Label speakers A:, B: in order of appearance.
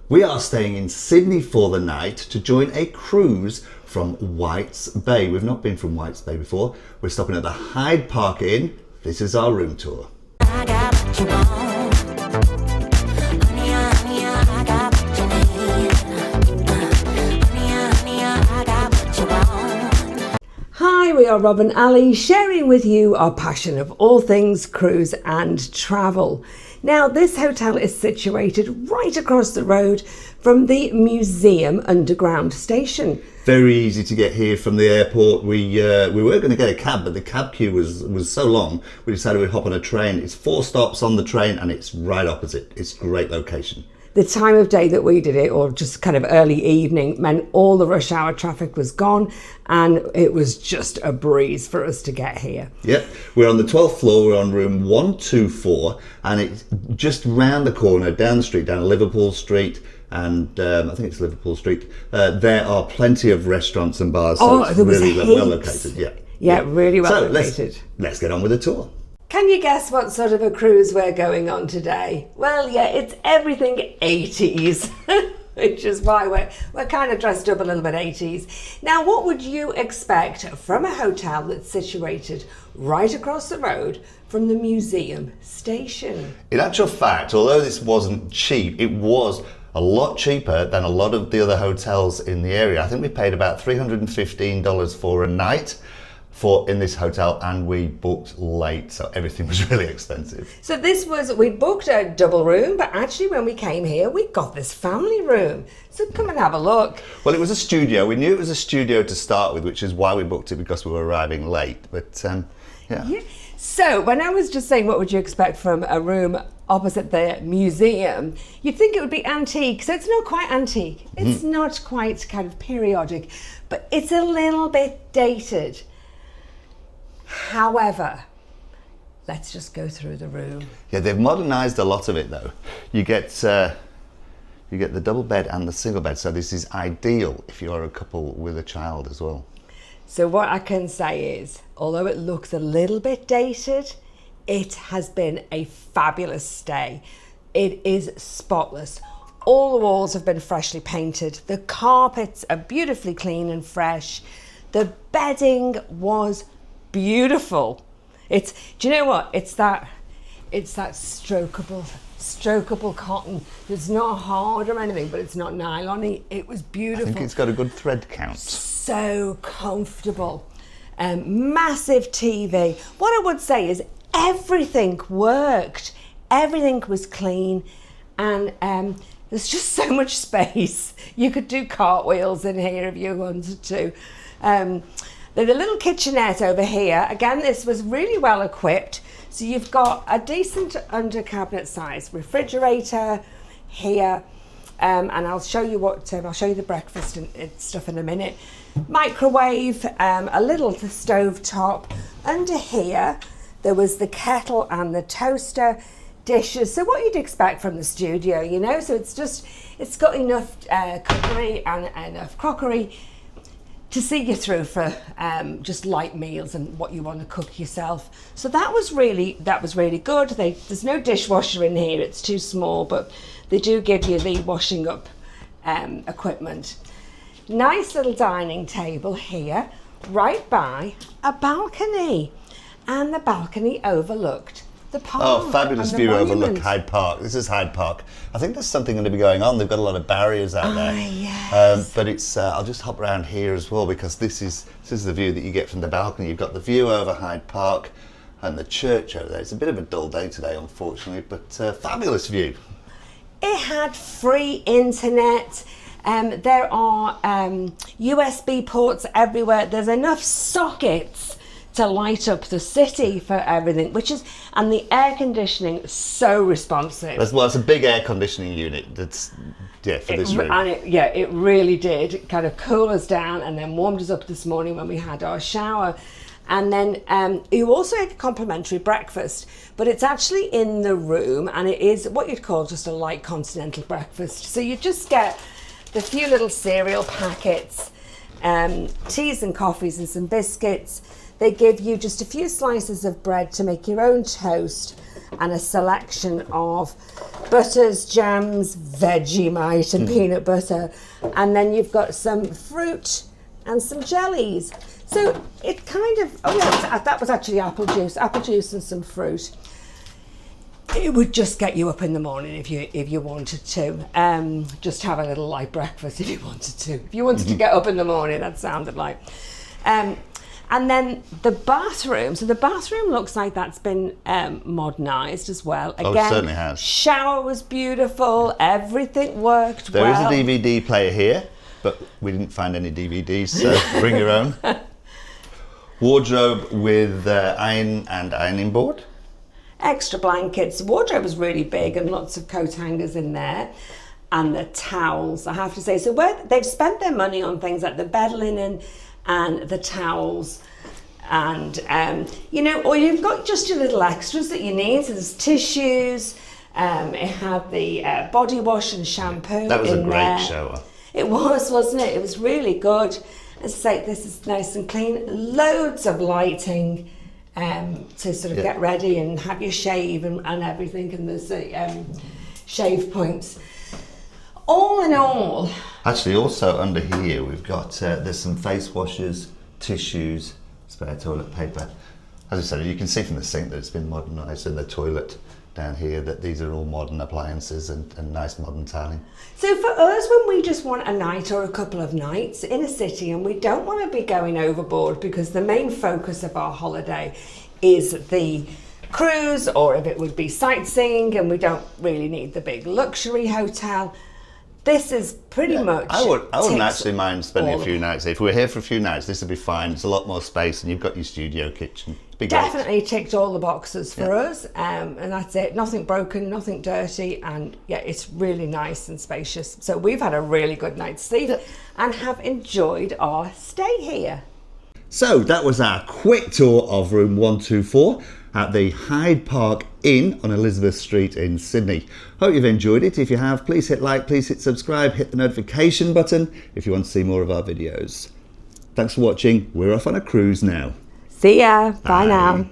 A: We are staying in Sydney for the night to join a cruise from White's Bay. We've not been from White's Bay before. We're stopping at the Hyde Park Inn. This is our room tour.
B: I got what you want. Honey, honey, I got what you need. Honey, I got what you want.
C: Hi, we are Rob and Ali, sharing with you our passion of all things cruise and travel. Now, this hotel is situated right across the road from the museum underground station.
A: Very easy to get here from the airport. We were going to get a cab, but the cab queue was so long, we decided we'd hop on a train. It's 4 stops on the train and it's right opposite. It's a great location.
C: The time of day that we did it, or just kind of early evening, meant all the rush hour traffic was gone and it was just a breeze for us to get here.
A: Yep, we're on the 12th floor, we're on room 124, and it's just round the corner, down the street, down Liverpool Street, and I think it's Liverpool Street. There are plenty of restaurants and bars, so it's really well located.
C: Yeah, really well
A: located. Let's get on with the tour.
C: Can you guess what sort of a cruise we're going on today? Well, yeah, it's everything 80s, which is why we're kind of dressed up a little bit 80s. Now, what would you expect from a hotel that's situated right across the road from the museum station?
A: In actual fact, although this wasn't cheap, it was a lot cheaper than a lot of the other hotels in the area. I think we paid about $315 for a night in this hotel, and we booked late, so everything was really expensive.
C: So we booked a double room, but actually when we came here, we got this family room. So come and have a look.
A: Well, it was a studio. We knew it was a studio to start with, which is why we booked it, because we were arriving late. But yeah.
C: So when I was just saying what would you expect from a room opposite the museum, you'd think it would be antique. So it's not quite antique. It's not quite kind of periodic, but it's a little bit dated. However, let's just go through the room.
A: Yeah, they've modernised a lot of it though. You get the double bed and the single bed, so this is ideal if you're a couple with a child as well.
C: So what I can say is, although it looks a little bit dated, it has been a fabulous stay. It is spotless. All the walls have been freshly painted. The carpets are beautifully clean and fresh. The bedding was beautiful. Do you know what? It's that strokeable cotton. It's not hard or anything, but it's not nylon-y. It was beautiful.
A: I think it's got a good thread count.
C: So comfortable. Massive TV. What I would say is everything worked. Everything was clean, and there's just so much space. You could do cartwheels in here if you wanted to. There's a little kitchenette over here. Again, this was really well equipped. So you've got a decent under cabinet size refrigerator here, and I'll show you I'll show you the breakfast and stuff in a minute. Microwave, a little stove top. Under here, there was the kettle and the toaster, dishes. So what you'd expect from the studio, you know. So it's got enough cookery and enough crockery to see you through for just light meals and what you want to cook yourself. So that was really good. There's no dishwasher in here, it's too small, but they do give you the washing up equipment. Nice little dining table here, right by a balcony, and the balcony overlooked the park.
A: Oh, fabulous view overlook Hyde Park. This is Hyde Park. I think there's something going to be going on. They've got a lot of barriers out there.
C: Yes.
A: But it's. I'll just hop around here as well, because this is the view that you get from the balcony. You've got the view over Hyde Park and the church over there. It's a bit of a dull day today, unfortunately, but fabulous view.
C: It had free internet. There are USB ports everywhere. There's enough sockets to light up the city for everything, and the air conditioning so responsive.
A: It's a big air conditioning unit. For this room.
C: And it really did. It kind of cool us down and then warmed us up this morning when we had our shower. And then you also get a complimentary breakfast, but it's actually in the room, and it is what you'd call just a light continental breakfast. So you just get the few little cereal packets, teas and coffees and some biscuits. They give you just a few slices of bread to make your own toast, and a selection of butters, jams, Vegemite and peanut butter. And then you've got some fruit and some jellies. So it kind of, oh yeah, that was actually apple juice and some fruit. It would just get you up in the morning if you wanted to. Just have a little light breakfast if you wanted to. If you wanted to get up in the morning, that sounded like. And then the bathroom. So the bathroom looks like that's been modernised as well. Again,
A: it certainly has.
C: Shower was beautiful. Everything worked
A: There is
C: well.
A: a DVD player here, but we didn't find any DVDs, so bring your own. Wardrobe with iron and ironing board.
C: Extra blankets. The wardrobe was really big and lots of coat hangers in there. And the towels, I have to say. So where they've spent their money on things like the bed linen and the towels. And, or you've got just your little extras that you need. So there's tissues. It had the body wash and shampoo.
A: That was
C: in
A: a great
C: there.
A: shower.
C: It was, wasn't it? It was really good. As I say, this is nice and clean. Loads of lighting. To sort of get ready and have your shave and everything, and there's shave points. All in all,
A: actually, also under here we've got there's some face washers, tissues, spare toilet paper. As I said, you can see from the sink that it's been modernised, and the toilet down here that these are all modern appliances and nice modern tiling.
C: so for us, when we just want a night or a couple of nights in a city and we don't want to be going overboard, because the main focus of our holiday is the cruise, or if it would be sightseeing and we don't really need the big luxury hotel, this is pretty much.
A: I wouldn't
C: ticks
A: actually mind spending
C: all
A: a few nights. If we're here for a few nights, this would be fine. It's a lot more space, and you've got your studio kitchen. Be great.
C: Definitely ticked all the boxes for us, and that's it. Nothing broken, nothing dirty, and yeah, it's really nice and spacious. So we've had a really good night's sleep and have enjoyed our stay here.
A: So that was our quick tour of room 124 at the Hyde Park Inn on Elizabeth Street in Sydney. Hope you've enjoyed it. If you have, please hit like, please hit subscribe, hit the notification button if you want to see more of our videos. Thanks for watching. We're off on a cruise now.
C: See ya. Bye
A: Bye.
C: now.